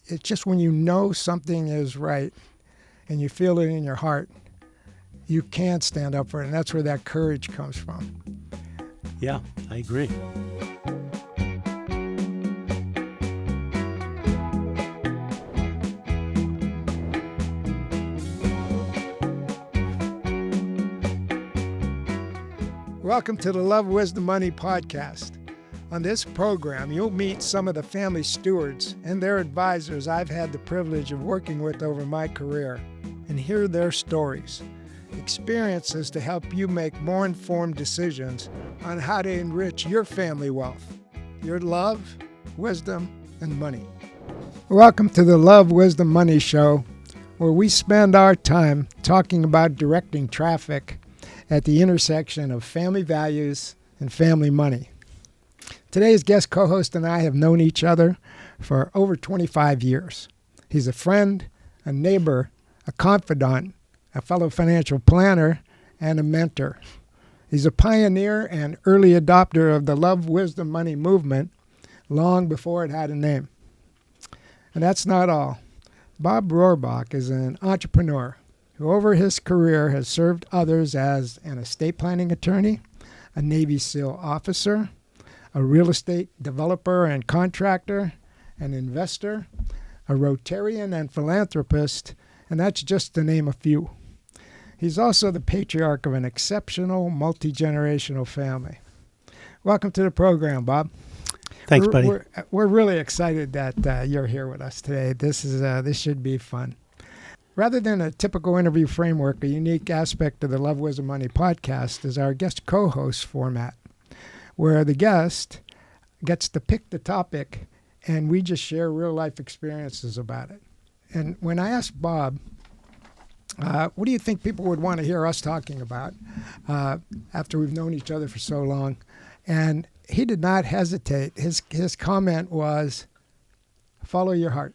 it's just when you know something is right and you feel it in your heart, you can't stand up for it. And that's where that courage comes from. Yeah, I agree. Welcome to the Love, Wisdom, Money podcast. On this program, you'll meet some of the family stewards and their advisors I've had the privilege of working with over my career and hear their stories, experiences to help you make more informed decisions on how to enrich your family wealth, your love, wisdom, and money. Welcome to the Love, Wisdom, Money show, where we spend our time talking about directing traffic at the intersection of family values and family money. Today's guest co-host and I have known each other for over 25 years. He's a friend, a neighbor, a confidant, a fellow financial planner, and a mentor. He's a pioneer and early adopter of the Love, Wisdom, Money movement long before it had a name. And that's not all. Bob Rohrbach is an entrepreneur who over his career has served others as an estate planning attorney, a Navy SEAL officer, a real estate developer and contractor, an investor, a Rotarian and philanthropist, and that's just to name a few. He's also the patriarch of an exceptional multi-generational family. Welcome to the program, Bob. Thanks, buddy. We're really excited that you're here with us today. This should be fun. Rather than a typical interview framework, a unique aspect of the Love, Wisdom, Money podcast is our guest co-host format, where the guest gets to pick the topic and we just share real-life experiences about it. And when I asked Bob, what do you think people would want to hear us talking about after we've known each other for so long? And he did not hesitate. His comment was, follow your heart.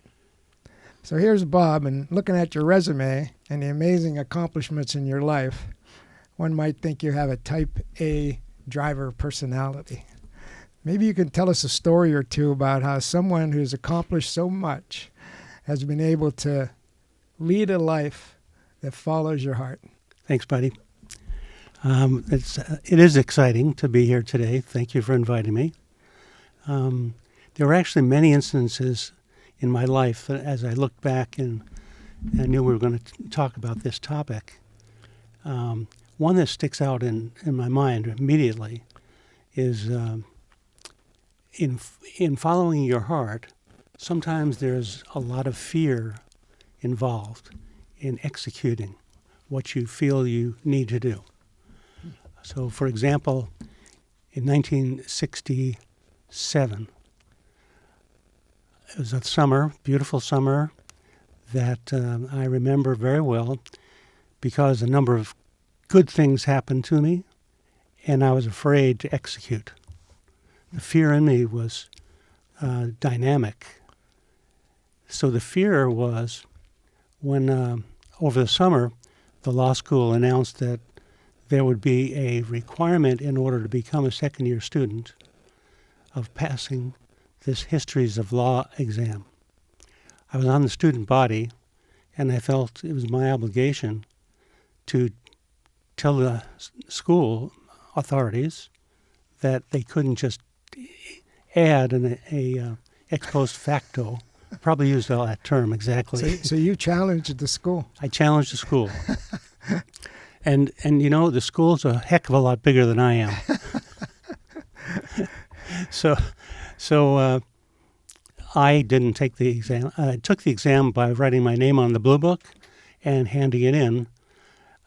So here's Bob, and looking at your resume and the amazing accomplishments in your life, one might think you have a type A driver personality. Maybe you can tell us a story or two about how someone who's accomplished so much has been able to lead a life that follows your heart. Thanks, buddy. It is exciting to be here today. Thank you for inviting me. There were actually many instances in my life that as I looked back and I knew we were going to talk about this topic, one that sticks out in my mind immediately is in following your heart, sometimes there's a lot of fear involved in executing what you feel you need to do. So, for example, in 1967, it was a summer, beautiful summer, that I remember very well because a number of good things happened to me, and I was afraid to execute. The fear in me was dynamic. So the fear was when, over the summer, the law school announced that there would be a requirement in order to become a second-year student of passing this Histories of Law exam. I was on the student body, and I felt it was my obligation to tell the school authorities that they couldn't just add a ex post facto. Probably used all that term exactly. So you challenged the school. I challenged the school. And you know, the school's a heck of a lot bigger than I am. So I didn't take the exam. I took the exam by writing my name on the blue book and handing it in.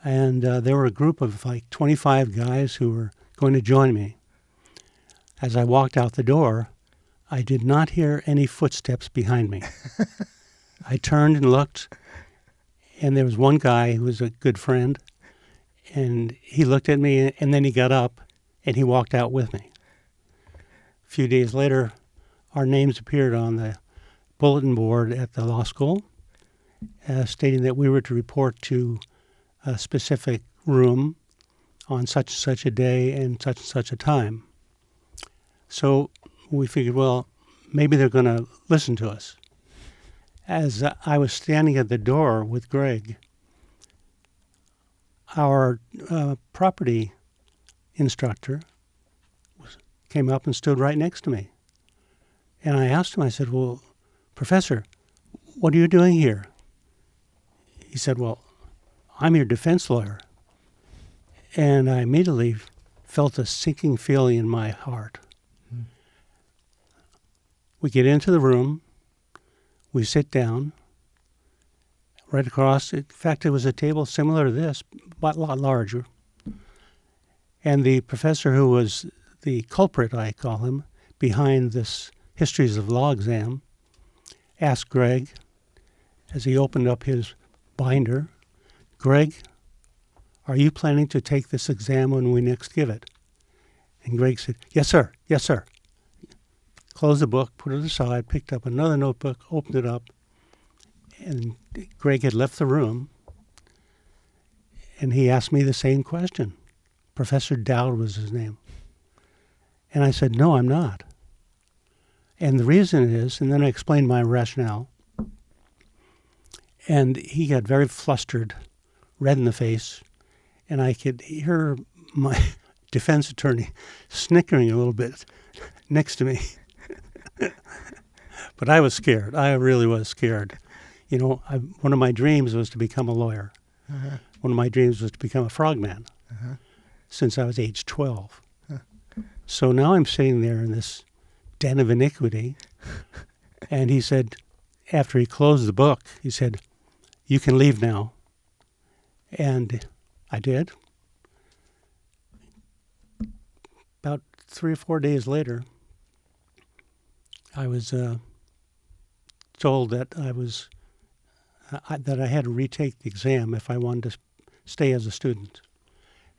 And there were a group of like 25 guys who were going to join me. As I walked out the door, I did not hear any footsteps behind me. I turned and looked, and there was one guy who was a good friend, and he looked at me, and then he got up, and he walked out with me. A few days later, our names appeared on the bulletin board at the law school, stating that we were to report to a specific room on such and such a day and such a time. So we figured, well, maybe they're going to listen to us. As I was standing at the door with Greg, our property instructor came up and stood right next to me. And I asked him, I said, well, Professor, what are you doing here? He said, well, I'm your defense lawyer. And I immediately felt a sinking feeling in my heart. Mm. We get into the room. We sit down. Right across, in fact, it was a table similar to this, but a lot larger. And the professor who was the culprit, I call him, behind this Histories of Law exam, asked Greg, as he opened up his binder, Greg, are you planning to take this exam when we next give it? And Greg said, yes, sir, yes, sir. Closed the book, put it aside, picked up another notebook, opened it up, and Greg had left the room, and he asked me the same question. Professor Dowd was his name. And I said, no, I'm not. And the reason is, and then I explained my rationale, and he got very flustered, red in the face, and I could hear my defense attorney snickering a little bit next to me. But I was scared. I really was scared. You know, one of my dreams was to become a lawyer. Uh-huh. One of my dreams was to become a frogman since I was age 12. So now I'm sitting there in this den of iniquity, and he said, after he closed the book, he said, you can leave now. And I did. About 3 or 4 days later, I was told that that I had to retake the exam if I wanted to stay as a student.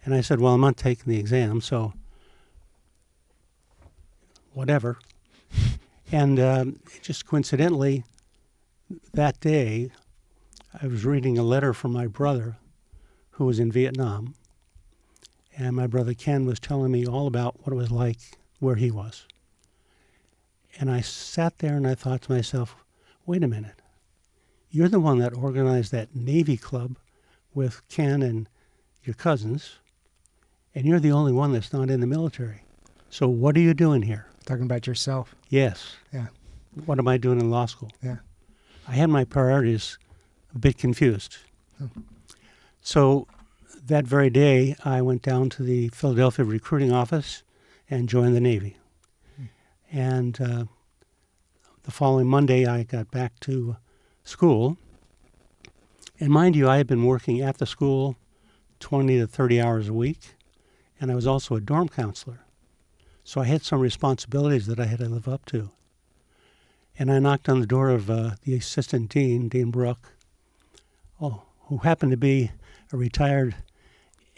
And I said, well, I'm not taking the exam, so whatever. And just coincidentally, that day, I was reading a letter from my brother who was in Vietnam. And my brother Ken was telling me all about what it was like where he was. And I sat there and I thought to myself, wait a minute. You're the one that organized that Navy club with Ken and your cousins, and you're the only one that's not in the military. So what are you doing here? Talking about yourself. Yes. Yeah. What am I doing in law school? Yeah. I had my priorities a bit confused. Oh. So that very day, I went down to the Philadelphia recruiting office and joined the Navy. And the following Monday, I got back to school. And mind you, I had been working at the school 20 to 30 hours a week, and I was also a dorm counselor. So I had some responsibilities that I had to live up to. And I knocked on the door of the assistant dean, Dean Brooke, who happened to be a retired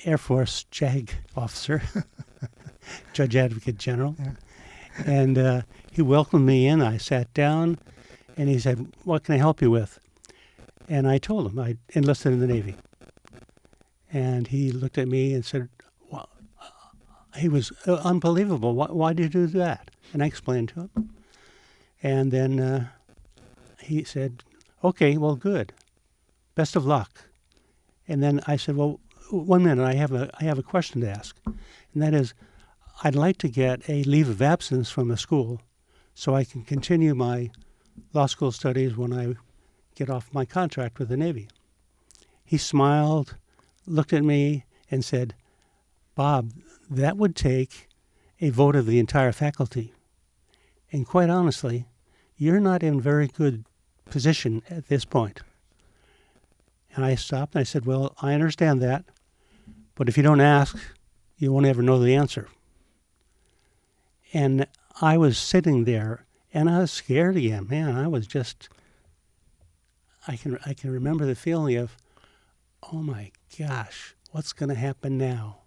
Air Force JAG officer, Judge Advocate General. Yeah. And he welcomed me in. I sat down, and he said, what can I help you with? And I told him I enlisted in the Navy. And he looked at me and said, well, he was unbelievable. Why did you do that? And I explained to him. And then he said, okay, well, good. Best of luck. And then I said, well, 1 minute, I have a question to ask. And that is, I'd like to get a leave of absence from the school so I can continue my law school studies when I get off my contract with the Navy. He smiled, looked at me, and said, Bob, that would take a vote of the entire faculty. And quite honestly, you're not in very good position at this point. And I stopped and I said, well, I understand that, but if you don't ask, you won't ever know the answer. And I was sitting there, and I was scared again. Man, I was just, I can remember the feeling of, oh my gosh, what's going to happen now?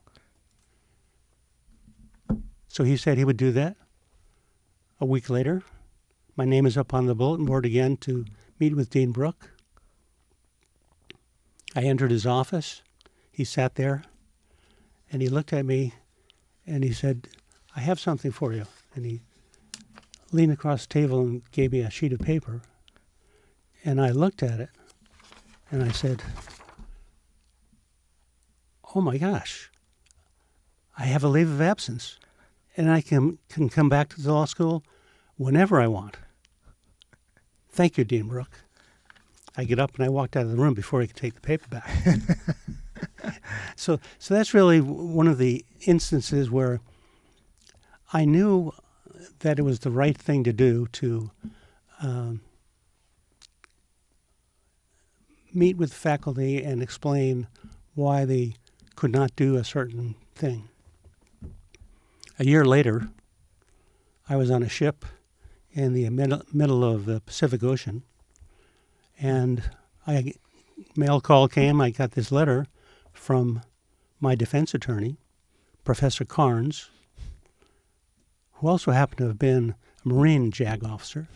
So he said he would do that. A week later, my name is up on the bulletin board again to meet with Dean Brooke. I entered his office. He sat there, and he looked at me, and he said, I have something for you. And he leaned across the table and gave me a sheet of paper. And I looked at it, and I said, oh my gosh, I have a leave of absence, and I can come back to the law school whenever I want. Thank you, Dean Brooke. I get up and I walked out of the room before he could take the paper back. So that's really one of the instances where I knew that it was the right thing to do to meet with the faculty and explain why they could not do a certain thing. A year later, I was on a ship in the middle of the Pacific Ocean, and mail call came. I got this letter from my defense attorney, Professor Carnes, who also happened to have been a Marine JAG officer.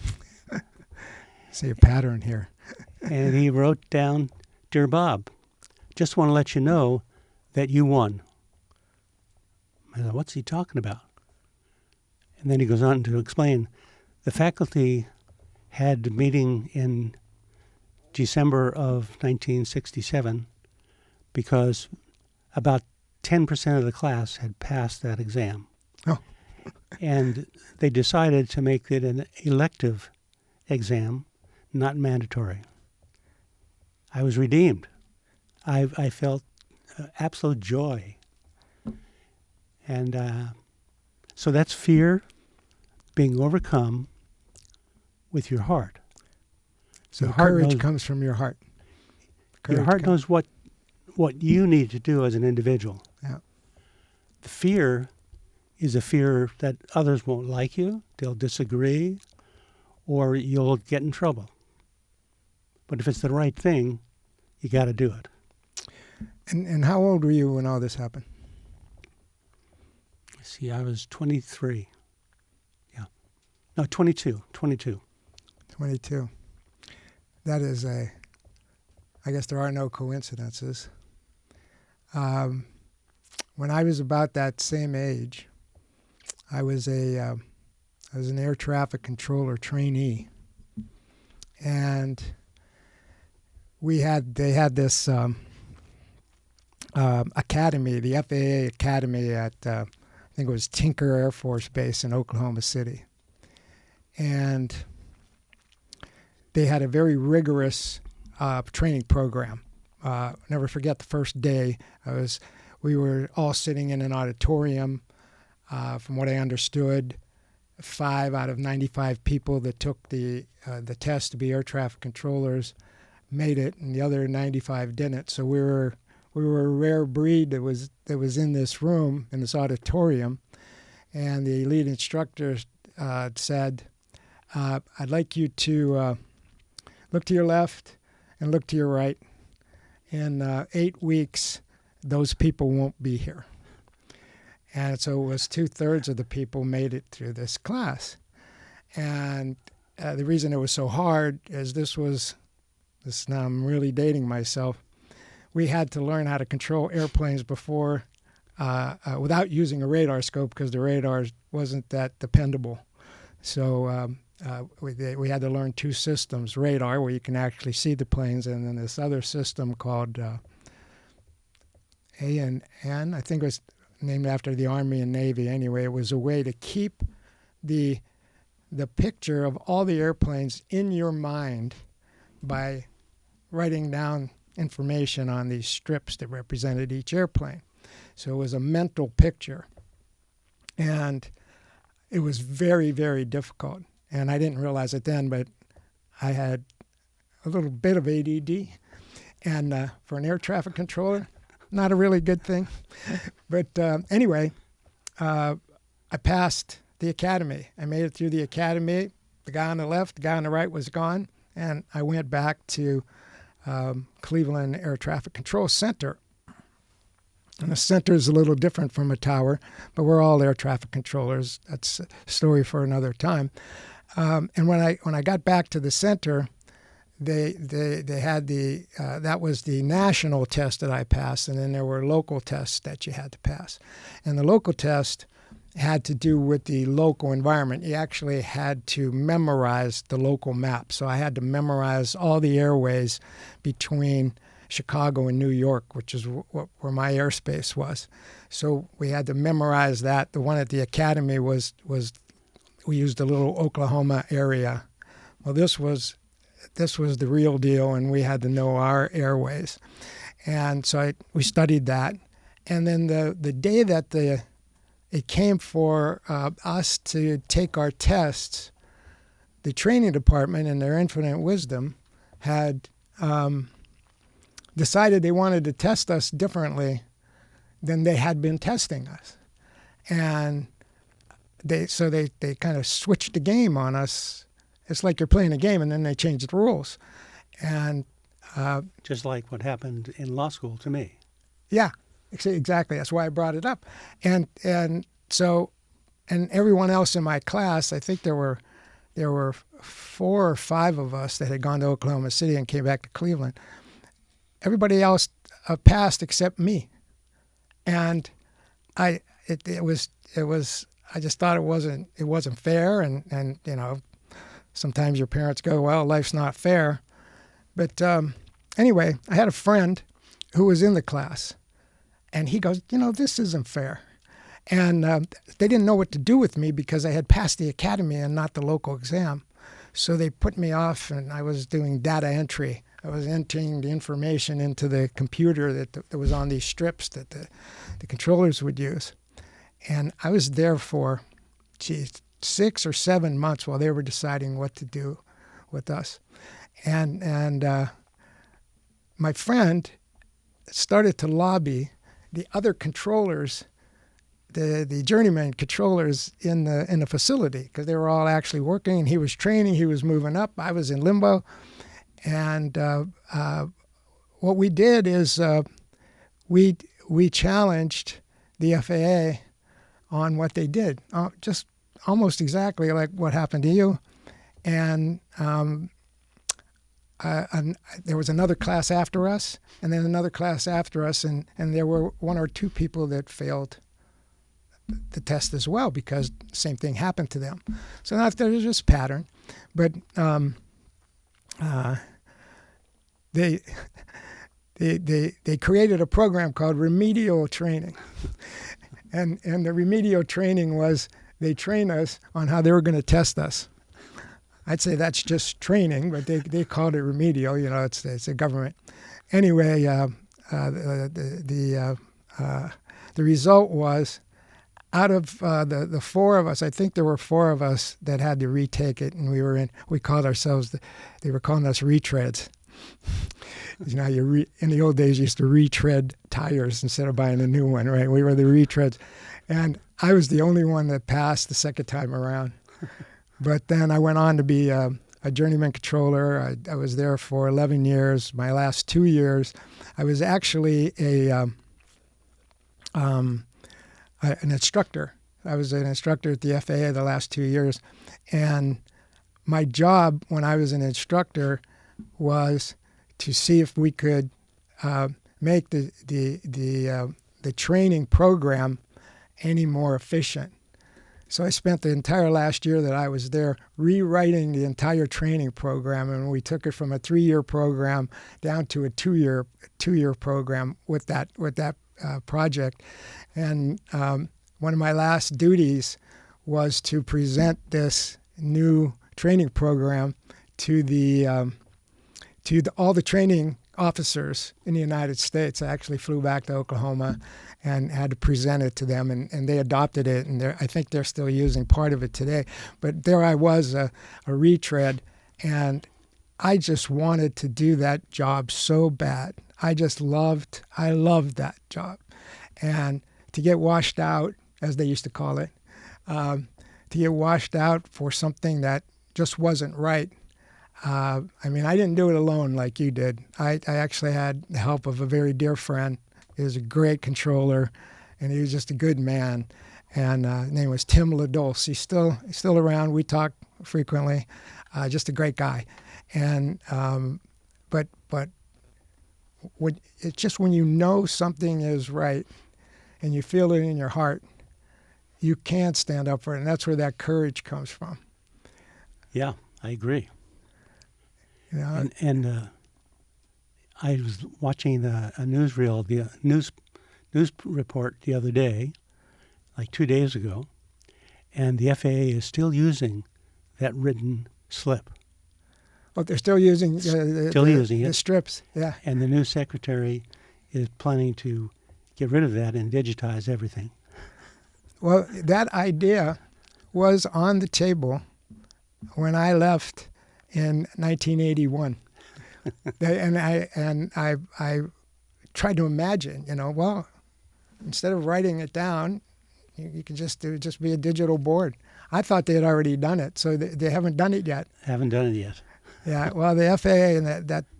See a pattern here. And he wrote down, Dear Bob, just want to let you know that you won. I thought, what's he talking about? And then he goes on to explain, the faculty had a meeting in December of 1967 because about 10% of the class had passed that exam. Oh. And they decided to make it an elective exam, not mandatory. I was redeemed. I felt absolute joy. And so that's fear being overcome with your heart. So your heart courage comes from your heart. Your heart knows what you need to do as an individual. Yeah. The fear is a fear that others won't like you, they'll disagree, or you'll get in trouble. But if it's the right thing, you got to do it. And how old were you when all this happened? See, I was 23. Yeah. No, 22. 22. That is I guess there are no coincidences. When I was about that same age, I was an air traffic controller trainee, and they had this academy, the FAA academy at I think it was Tinker Air Force Base in Oklahoma City, and they had a very rigorous training program. Never forget the first day. We were all sitting in an auditorium. From what I understood, 5 out of 95 people that took the test to be air traffic controllers made it, and the other 95 didn't. So we were a rare breed that was in this room, in this auditorium, and the lead instructor said, "I'd like you to look to your left and look to your right. In 8 weeks, those people won't be here." And so it was 2/3 of the people made it through this class. And the reason it was so hard is now I'm really dating myself. We had to learn how to control airplanes before, without using a radar scope, because the radar wasn't that dependable. So we had to learn 2 systems: radar, where you can actually see the planes, and then this other system called AN. I think it was named after the Army and Navy. Anyway, it was a way to keep the picture of all the airplanes in your mind by writing down information on these strips that represented each airplane. So it was a mental picture. And it was very, very difficult. And I didn't realize it then, but I had a little bit of ADD. And for an air traffic controller, not a really good thing. But anyway, I passed the academy. I made it through the academy. The guy on the left, the guy on the right was gone. And I went back to Cleveland Air Traffic Control Center. And a center is a little different from a tower, but we're all air traffic controllers. That's a story for another time. And when I got back to the center, they had that was the national test that I passed, and then there were local tests that you had to pass. And the local test had to do with the local environment. You actually had to memorize the local map. So I had to memorize all the airways between Chicago and New York, which is where my airspace was. So we had to memorize that. The one at the academy was we used a little Oklahoma area. Well, this was the real deal, and we had to know our airways. And so we studied that. And then the day that it came for us to take our tests, the training department, in their infinite wisdom, had decided they wanted to test us differently than they had been testing us. And they kind of switched the game on us. It's like you're playing a game, and then they changed the rules. And just like what happened in law school to me. Yeah, exactly. That's why I brought it up. And everyone else in my class, I think there were 4 or 5 of us that had gone to Oklahoma City and came back to Cleveland. Everybody else passed except me. And I just thought it wasn't fair, and sometimes your parents go, well, life's not fair. But anyway, I had a friend who was in the class, and he goes, this isn't fair. And they didn't know what to do with me because I had passed the academy and not the local exam. So they put me off, and I was doing data entry. I was entering the information into the computer that was on these strips that the controllers would use. And I was there for, 6 or 7 months while they were deciding what to do with us. And my friend started to lobby the other controllers, the journeyman controllers in the facility, because they were all actually working, and he was training, he was moving up, I was in limbo. And what we did is we challenged the FAA on what they did, just almost exactly like what happened to you. And there was another class after us, and then another class after us, and there were 1 or 2 people that failed the test as well because the same thing happened to them. So now there's this pattern, but they created a program called remedial training, and the remedial training was they trained us on how they were going to test us. I'd say that's just training, but they called it remedial. It's a government. Anyway, the result was, out of the 4 of us, I think there were 4 of us that had to retake it, and we called ourselves, they were calling us retreads. In the old days, you used to retread tires instead of buying a new one, right? We were the retreads. And I was the only one that passed the second time around. But then I went on to be a journeyman controller. I was there for 11 years. My last 2 years, I was actually an instructor. I was an instructor at the FAA the last 2 years. And my job when I was an instructor was to see if we could make the training program any more efficient. So I spent the entire last year that I was there rewriting the entire training program, and we took it from a 3-year program down to a 2-year program with that project. And one of my last duties was to present this new training program to all the training officers in the United States. I actually flew back to Oklahoma and had to present it to them, and they adopted it, and I think they're still using part of it today. But there I was, a retread, and I just wanted to do that job so bad. I loved that job. And to get washed out, as they used to call it, to get washed out for something that just wasn't right. I didn't do it alone like you did. I actually had the help of a very dear friend. He was a great controller, and he was just a good man. And his name was Tim LaDulce. He's still around. We talk frequently. Just a great guy. And but it's just when you know something is right, and you feel it in your heart, you can stand up for it, and that's where that courage comes from. Yeah, I agree. You know? And I was watching a newsreel, the news report the other day, like 2 days ago, and the FAA is still using that written slip. Oh, they're still using using the it. strips. Yeah. And the new secretary is planning to get rid of that and digitize everything. Well, that idea was on the table when I left in 1981. And I tried to imagine, well, instead of writing it down, you can just be a digital board. I thought they had already done it, so they haven't done it yet. Haven't done it yet. Yeah, well, the FAA and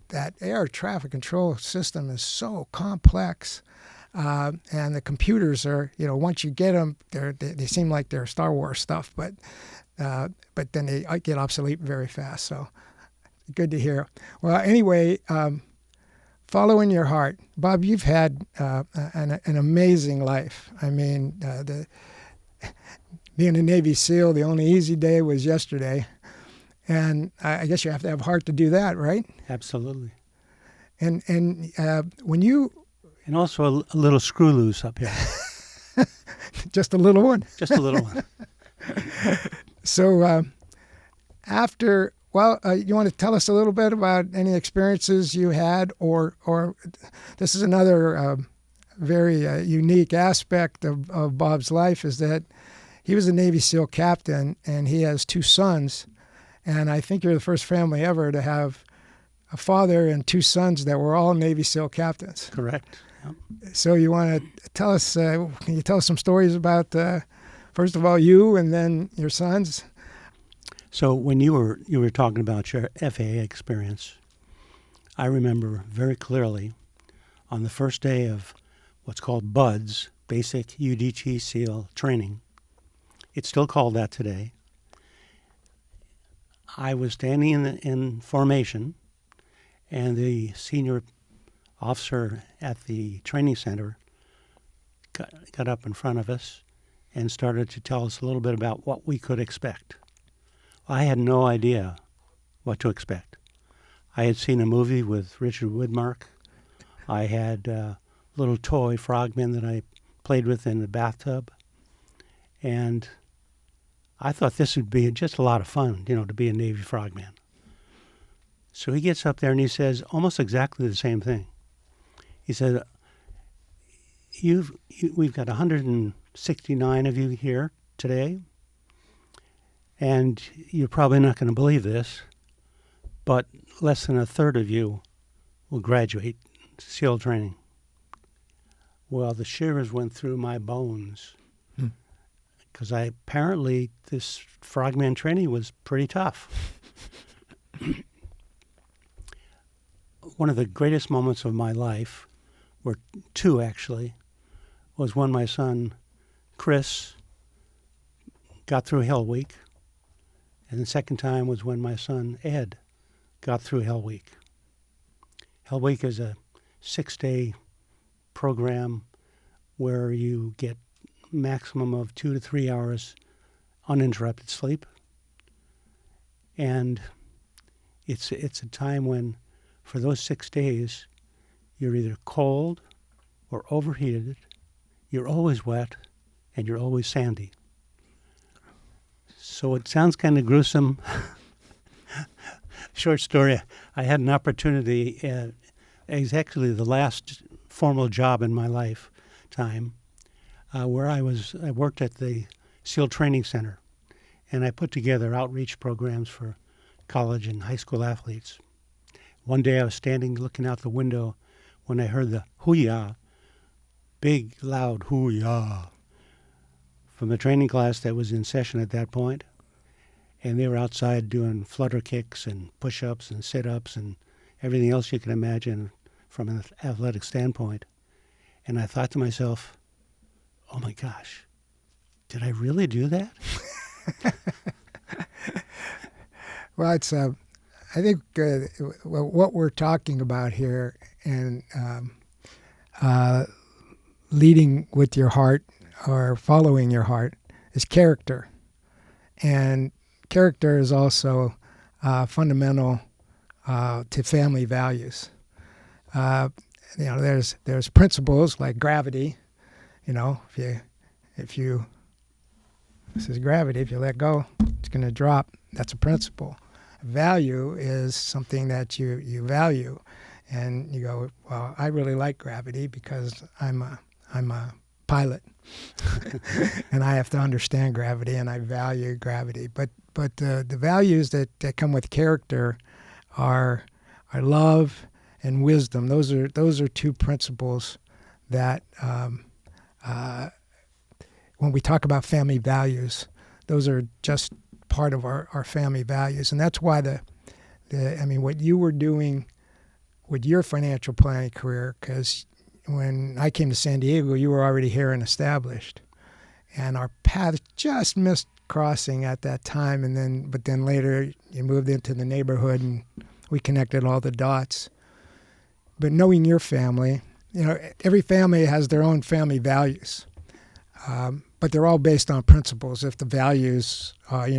that air traffic control system is so complex, and the computers are, once you get them, they seem like they're Star Wars stuff, but then they get obsolete very fast. So good to hear. Well, anyway, following your heart, Bob. You've had an amazing life. I mean, being a Navy SEAL, the only easy day was yesterday. And I guess you have to have heart to do that, right? Absolutely. And when you... And also a little screw loose up here. Just a little one? Just a little one. So after... Well, you want to tell us a little bit about any experiences you had, or this is another very unique aspect of Bob's life, is that he was a Navy SEAL captain, and he has 2 sons. And I think you're the first family ever to have a father and 2 sons that were all Navy SEAL captains. Correct. Yep. So you want to tell us, can you tell us some stories about, first of all, you and then your sons? So when you were talking about your FAA experience, I remember very clearly on the first day of what's called BUDS, Basic UDT SEAL Training. It's still called that today. I was standing in formation, and the senior officer at the training center got up in front of us and started to tell us a little bit about what we could expect. I had no idea what to expect. I had seen a movie with Richard Widmark. I had a little toy frogman that I played with in the bathtub, and I thought this would be just a lot of fun, to be a Navy frogman. So he gets up there and he says almost exactly the same thing. He said, we've got 169 of you here today, and you're probably not going to believe this, but less than a third of you will graduate SEAL training. Well, the shivers went through my bones. Because apparently this frogman training was pretty tough. One of the greatest moments of my life, or 2 actually, was when my son Chris got through Hell Week, and the second time was when my son Ed got through Hell Week. Hell Week is a 6-day program where you get maximum of 2 to 3 hours uninterrupted sleep. And it's a time when, for those 6 days, you're either cold or overheated, you're always wet, and you're always sandy. So it sounds kind of gruesome. Short story, I had an opportunity, it's actually the last formal job in my lifetime, where I worked at the SEAL Training Center, and I put together outreach programs for college and high school athletes. One day I was standing looking out the window when I heard the hoo-yah, big, loud hoo-yah, from the training class that was in session at that point. And they were outside doing flutter kicks and push-ups and sit-ups and everything else you can imagine from an athletic standpoint. And I thought to myself, oh my gosh, did I really do that? Well, it's I think what we're talking about here, and leading with your heart or following your heart, is character. And character is also fundamental to family values. There's principles like gravity. If you this is gravity. If you let go, it's going to drop. That's a principle. Value is something that you value, and you go, well, I really like gravity because I'm a pilot, and I have to understand gravity, and I value gravity. But the values that come with character are love and wisdom. Those are two principles that when we talk about family values, those are just part of our family values. And that's why what you were doing with your financial planning career, because when I came to San Diego, you were already here and established. And our paths just missed crossing at that time. But then later you moved into the neighborhood and we connected all the dots. But knowing your family, every family has their own family values. But they're all based on principles. If the values, if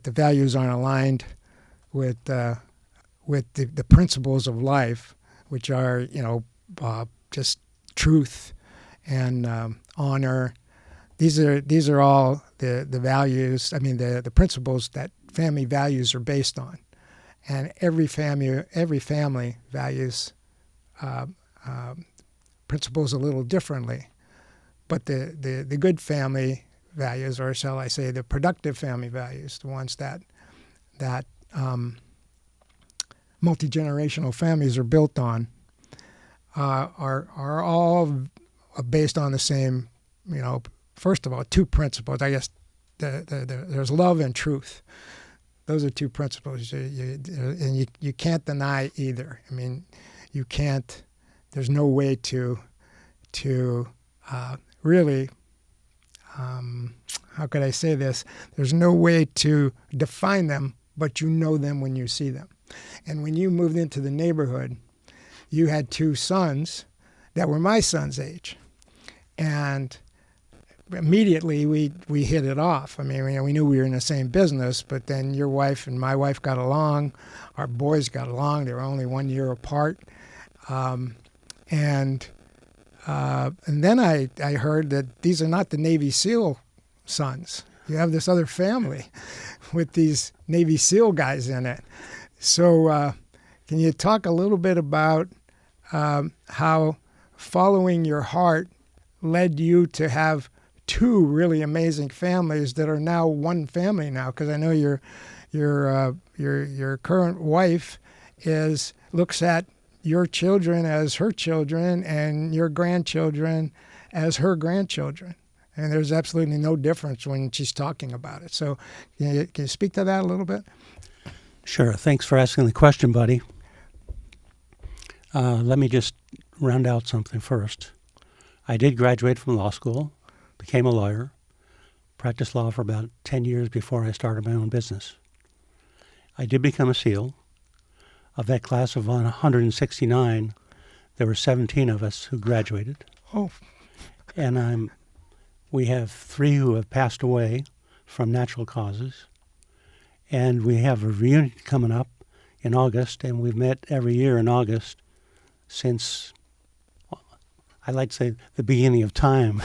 the values aren't aligned with the principles of life, which are, just truth and honor, these are all the values. The principles that family values are based on, and every family values principles a little differently. But the good family values, or shall I say the productive family values, the ones that multi-generational families are built on, are all based on the same, first of all, two principles. I guess there's love and truth. Those are two principles, and you can't deny either. You can't. There's no way to really, how could I say this? There's no way to define them, but you know them when you see them. And when you moved into the neighborhood, you had two sons that were my son's age. And immediately we hit it off. We knew we were in the same business, but then your wife and my wife got along. Our boys got along. They were only 1 year apart. And then I heard that these are not the Navy SEAL sons. You have this other family with these Navy SEAL guys in it. So can you talk a little bit about how following your heart led you to have two really amazing families that are now one family now? Because I know your current wife looks at your children as her children and your grandchildren as her grandchildren. And there's absolutely no difference when she's talking about it. So can you speak to that a little bit? Sure. Thanks for asking the question, buddy. Let me just round out something first. I did graduate from law school, became a lawyer, practiced law for about 10 years before I started my own business. I did become a SEAL. Of that class of 169, there were 17 of us who graduated. Oh. And we have 3 who have passed away from natural causes. And we have a reunion coming up in August, and we've met every year in August since, I like to say, the beginning of time.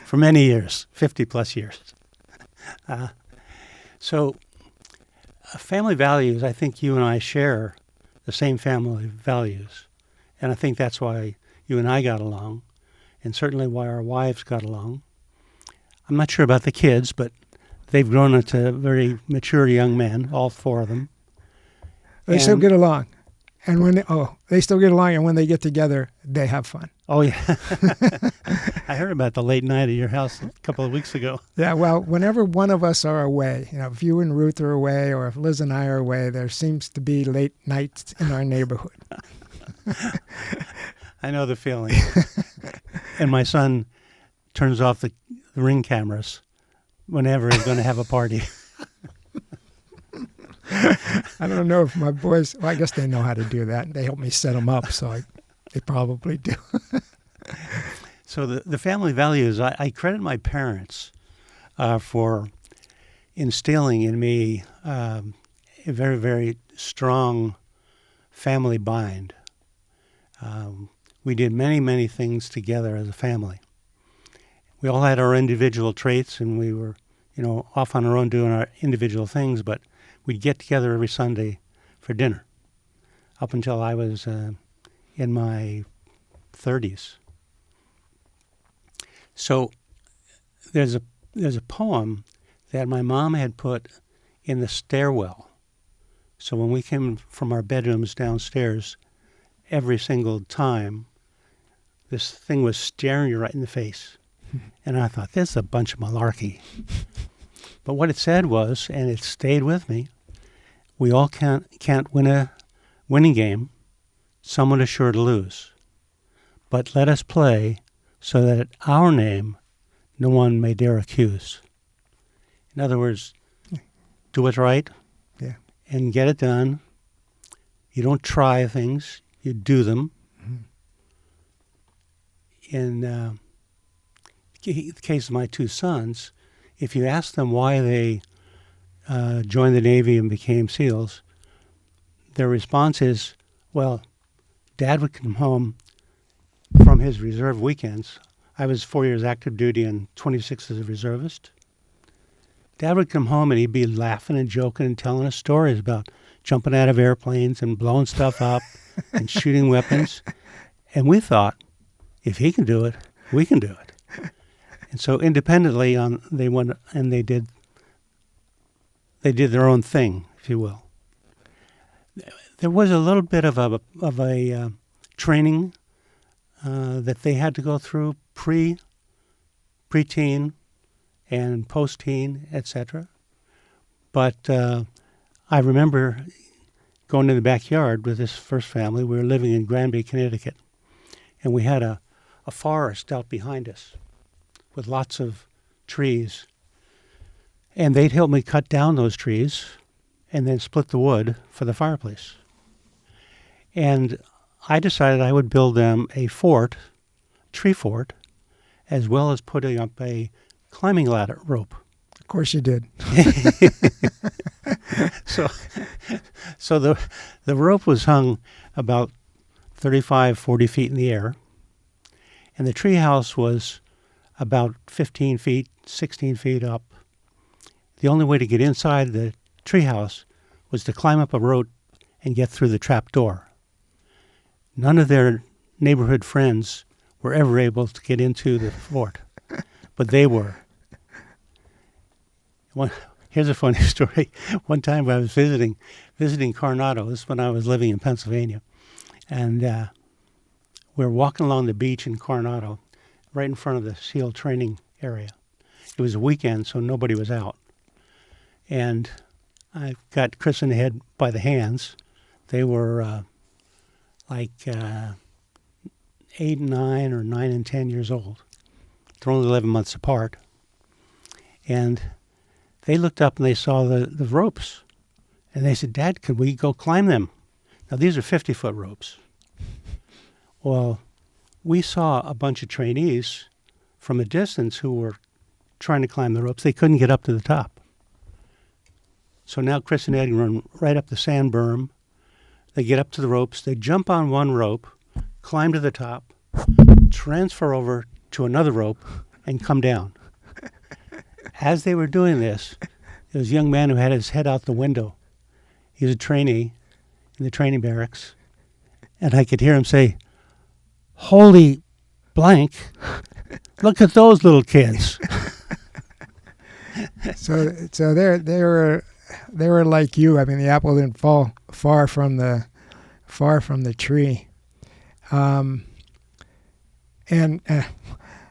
For many years, 50 plus years. So family values, I think you and I share the same family values. And I think that's why you and I got along, and certainly why our wives got along. I'm not sure about the kids, but they've grown into very mature young men, all 4 of them. They still get along. And they still get along, and when they get together, they have fun. Oh, yeah. I heard about the late night at your house a couple of weeks ago. Yeah, well, whenever one of us are away, if you and Ruth are away, or if Liz and I are away, there seems to be late nights in our neighborhood. I know the feeling. And my son turns off the Ring cameras whenever he's going to have a party. I don't know if my boys, I guess they know how to do that. They help me set them up, so they probably do. So the family values, I credit my parents for instilling in me a very, very strong family bind. We did many, many things together as a family. We all had our individual traits, and we were, off on our own doing our individual things, but we'd get together every Sunday for dinner up until I was in my 30s. So there's a poem that my mom had put in the stairwell. So when we came from our bedrooms downstairs, every single time, this thing was staring you right in the face. And I thought, this is a bunch of malarkey. But what it said was, and it stayed with me, we all can't win a winning game. Someone is sure to lose. But let us play so that our name no one may dare accuse. In other words, do what's right and get it done. You don't try things, you do them. In the case of my two sons, if you ask them why they joined the Navy and became SEALs, their response is, well, Dad would come home from his reserve weekends. I was 4 years active duty and 26 as a reservist. Dad would come home and he'd be laughing and joking and telling us stories about jumping out of airplanes and blowing stuff up and shooting weapons. And we thought, if he can do it, we can do it. And so independently, they went and they did their own thing, if you will. There was a little bit of a training that they had to go through pre-teen and post-teen, etc. But I remember going in the backyard with this first family. We were living in Granby, Connecticut, and we had a forest out behind us with lots of trees. And they'd help me cut down those trees and then split the wood for the fireplace. And I decided I would build them a tree fort, as well as putting up a climbing ladder rope. Of course you did. So the rope was hung about 35, 40 feet in the air, and the tree house was about 15 feet, 16 feet up. The only way to get inside the tree house was to climb up a rope and get through the trap door. None of their neighborhood friends were ever able to get into the fort, but they were. Here's a funny story. One time I was visiting Coronado. This is when I was living in Pennsylvania. And we were walking along the beach in Coronado, right in front of the SEAL training area. It was a weekend, so nobody was out. And I got Chris and Ed by the hands. They were 8 and 9 or 9 and 10 years old. They're only 11 months apart. And they looked up and they saw the ropes. And they said, Dad, could we go climb them? Now, these are 50-foot ropes. Well, we saw a bunch of trainees from a distance who were trying to climb the ropes. They couldn't get up to the top. So now Chris and Ed run right up the sand berm. They get up to the ropes. They jump on one rope, climb to the top, transfer over to another rope, and come down. As they were doing this, there was a young man who had his head out the window. He was a trainee in the training barracks. And I could hear him say, "Holy blank, look at those little kids." So they were like you. I mean, the apple didn't fall far from the tree.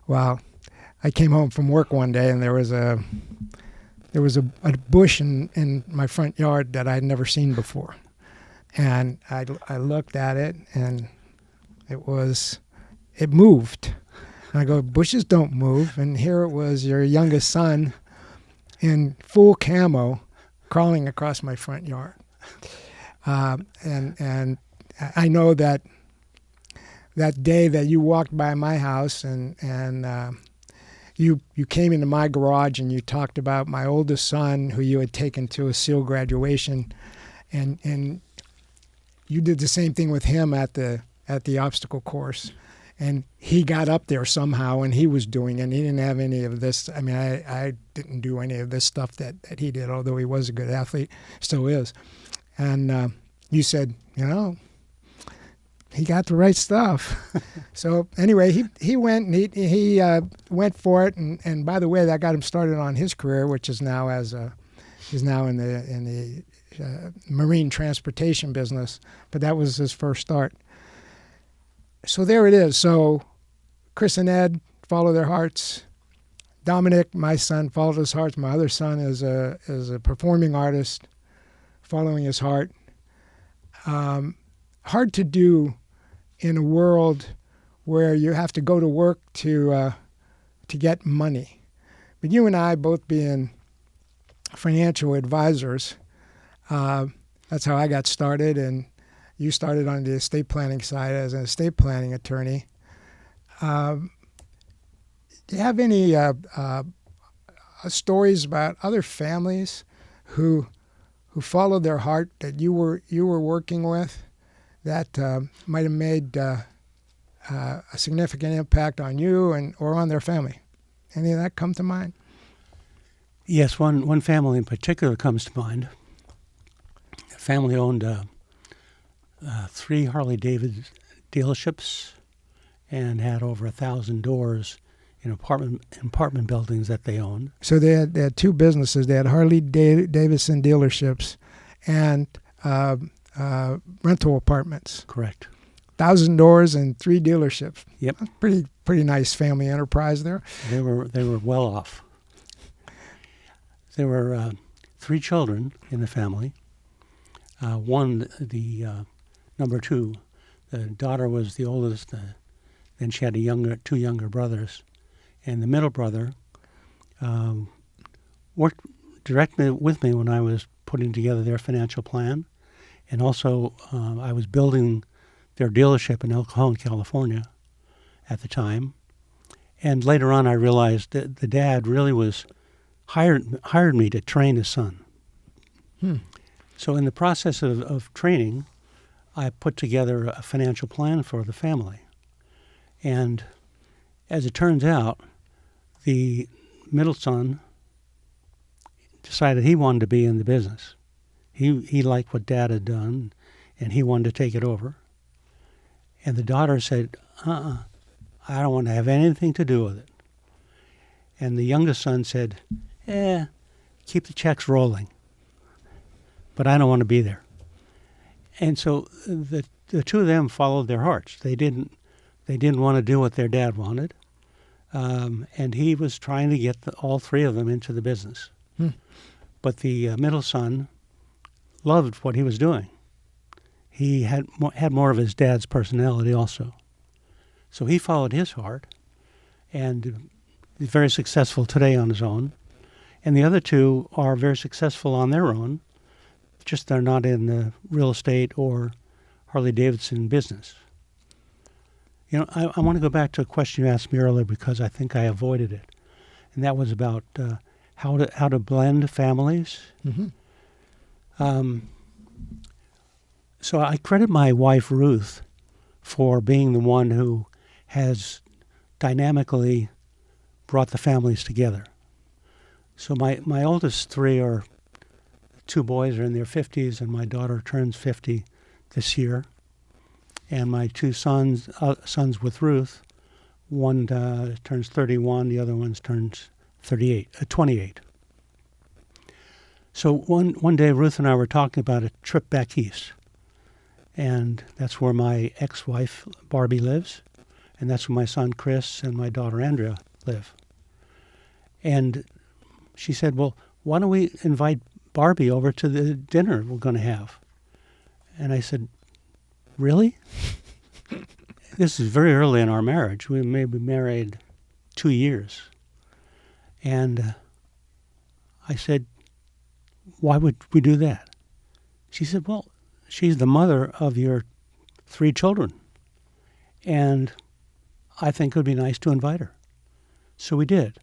Well, I came home from work one day and there was a bush in my front yard that I'd never seen before, and I looked at it and it moved. And I go, bushes don't move. And here it was, your youngest son in full camo crawling across my front yard. And I know that that day that you walked by my house and you came into my garage and you talked about my oldest son who you had taken to a SEAL graduation, and you did the same thing with him at the obstacle course. And he got up there somehow, and he was doing it. And he didn't have any of this. I mean, I didn't do any of this stuff that he did, although he was a good athlete, still is. And you said, he got the right stuff. So anyway, he went and he went for it. And by the way, that got him started on his career, which is now he's now in the marine transportation business. But that was his first start. So there it is. So Chris and Ed follow their hearts. Dominic, my son, followed his heart. My other son is a performing artist, following his heart. Hard to do in a world where you have to go to work to get money. But you and I, both being financial advisors, that's how I got started. And you started on the estate planning side as an estate planning attorney. Do you have any stories about other families who followed their heart that you were working with that might have made a significant impact on you or on their family? Any of that come to mind? Yes, one family in particular comes to mind. The family owned 3 Harley-Davidson dealerships and had over 1,000 doors in apartment buildings that they owned. So they had 2 businesses. They had Harley-Davidson dealerships and rental apartments. Correct. 1,000 doors and 3 dealerships. Yep. Pretty nice family enterprise there. They were well off. There were 3 children in the family. One, the number 2, the daughter was the oldest. Then she had 2 younger brothers, and the middle brother worked directly with me when I was putting together their financial plan, and also I was building their dealership in El Cajon, California, at the time. And later on, I realized that the dad really hired me to train his son. So in the process of training, I put together a financial plan for the family. And as it turns out, the middle son decided he wanted to be in the business. He liked what Dad had done, and he wanted to take it over. And the daughter said, I don't want to have anything to do with it. And the youngest son said, keep the checks rolling, but I don't want to be there. And so the 2 of them followed their hearts. They didn't want to do what their dad wanted, and he was trying to get all 3 of them into the business. But the middle son loved what he was doing. He had more of his dad's personality also. So he followed his heart, and is very successful today on his own. And the other 2 are very successful on their own, just they're not in the real estate or Harley-Davidson business. I want to go back to a question you asked me earlier because I think I avoided it, and that was about how to blend families. So I credit my wife Ruth for being the one who has dynamically brought the families together. So my oldest 3 are 2 boys are in their 50s, and my daughter turns 50 this year. And my 2 sons with Ruth, one turns 31, the other one turns 28. So one day Ruth and I were talking about a trip back east, and that's where my ex-wife Barbie lives, and that's where my son Chris and my daughter Andrea live. And she said, well, why don't we invite Barbie over to the dinner we're going to have? And I said, really? This is very early in our marriage. We may be married 2 years. And I said, why would we do that? She said, well, she's the mother of your 3 children. and I think it would be nice to invite her. So we did.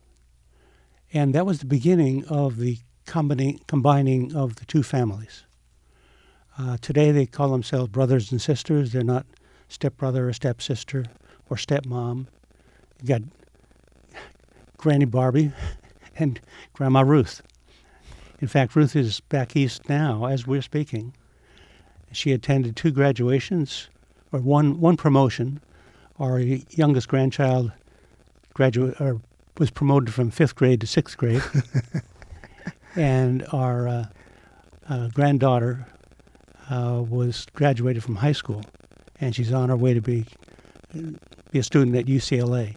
And that was the beginning of the combining of the two families. Today they call themselves brothers and sisters. They're not stepbrother or stepsister or stepmom. You got Granny Barbie and Grandma Ruth. In fact, Ruth is back east now as we're speaking. She attended 2 graduations, or one promotion. Our youngest grandchild was promoted from 5th grade to 6th grade. And our granddaughter was graduated from high school, and she's on her way to be a student at UCLA,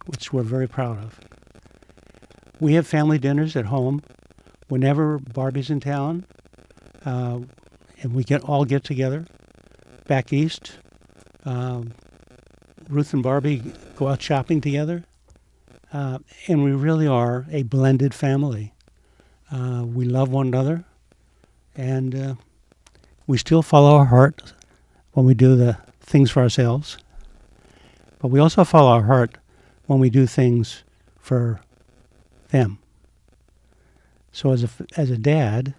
which we're very proud of. We have family dinners at home whenever Barbie's in town, and we all get together. Back east, Ruth and Barbie go out shopping together, and we really are a blended family. We love one another, and we still follow our heart when we do the things for ourselves, but we also follow our heart when we do things for them. So as a dad,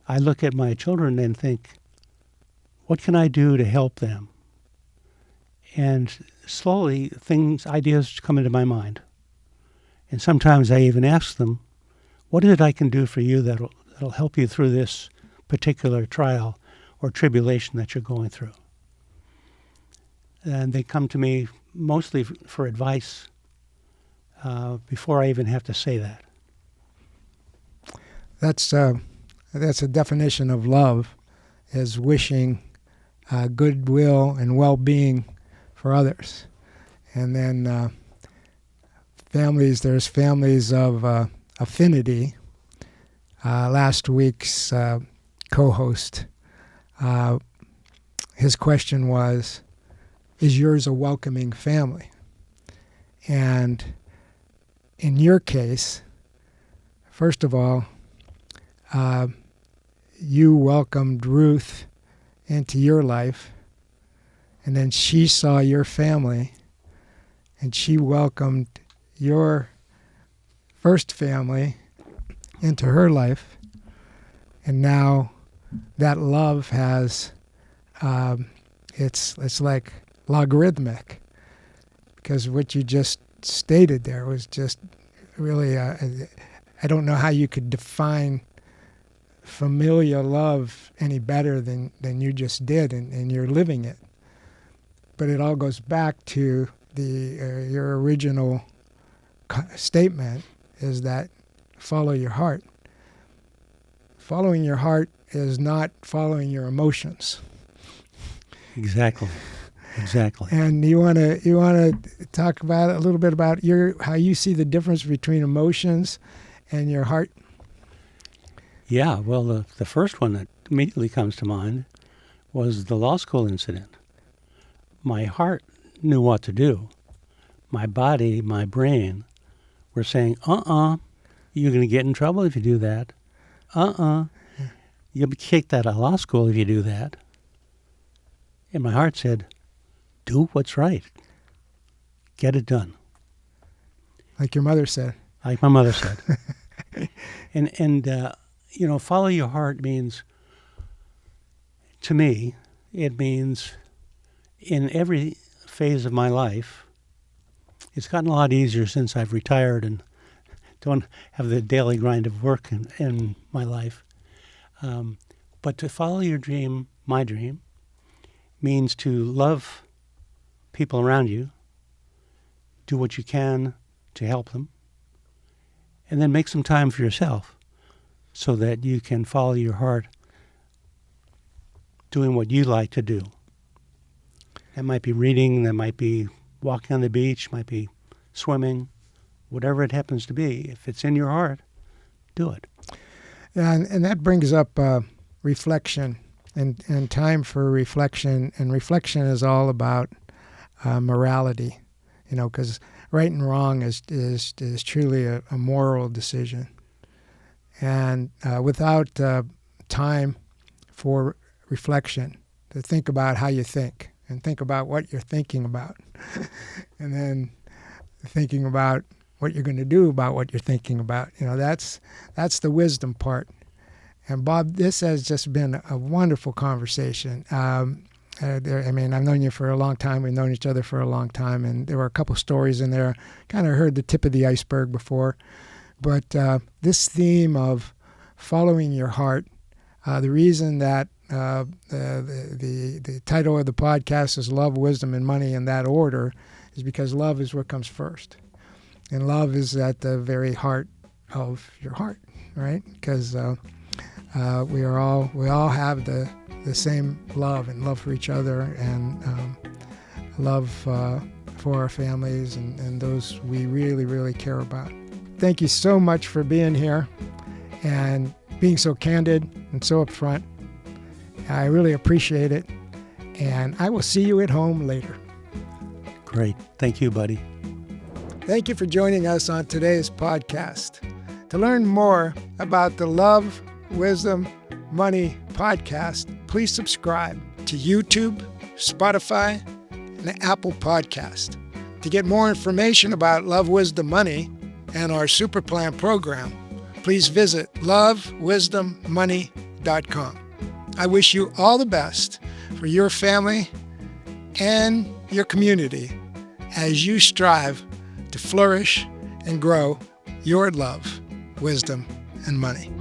I look at my children and think, what can I do to help them? And slowly ideas come into my mind. And sometimes I even ask them, what is it I can do for you that'll help you through this particular trial or tribulation that you're going through? And they come to me mostly for advice before I even have to say that. That's a definition of love, is wishing goodwill and well-being for others. And then there's families of affinity. Last week's co-host, his question was, is yours a welcoming family? And in your case, first of all, you welcomed Ruth into your life, and then she saw your family, and she welcomed your first family into her life, and now that love has, it's like logarithmic, because what you just stated there was just really, I don't know how you could define familial love any better than you just did, and you're living it. But it all goes back to your original statement, is that follow your heart. Following your heart is not following your emotions. Exactly. And you want to talk about a little bit about how you see the difference between emotions and your heart? Yeah, well, the first one that immediately comes to mind was the law school incident. My heart knew what to do. My body, my brain were saying, you're going to get in trouble if you do that. You'll be kicked out of law school if you do that. And my heart said, do what's right. Get it done. Like your mother said. Like my mother said. And follow your heart means, to me, it means in every phase of my life, it's gotten a lot easier since I've retired and don't have the daily grind of work in my life. But to follow your dream, my dream, means to love people around you, do what you can to help them, and then make some time for yourself so that you can follow your heart doing what you like to do. That might be reading, that might be walking on the beach, might be swimming, whatever it happens to be. If it's in your heart, do it. Yeah, and that brings up reflection and time for reflection. And reflection is all about morality, because right and wrong is truly a moral decision. And without time for reflection, to think about how you think and think about what you're thinking about. And then thinking about what you're going to do about what you're thinking about. That's the wisdom part. And Bob, this has just been a wonderful conversation. I've known you for a long time. We've known each other for a long time, and there were a couple stories in there. Kind of heard the tip of the iceberg before. But this theme of following your heart, the reason that the title of the podcast is Love, Wisdom, and Money in that order is because love is what comes first. And love is at the very heart of your heart, right? Because we all have the same love and love for each other, and love for our families and those we really, really care about. Thank you so much for being here and being so candid and so upfront. I really appreciate it, and I will see you at home later. Great. Thank you, buddy. Thank you for joining us on today's podcast. To learn more about the Love, Wisdom, Money podcast, please subscribe to YouTube, Spotify, and Apple Podcast. To get more information about Love, Wisdom, Money and our Super Plan program, please visit lovewisdommoney.com. I wish you all the best for your family and your community as you strive to flourish and grow your love, wisdom, and money.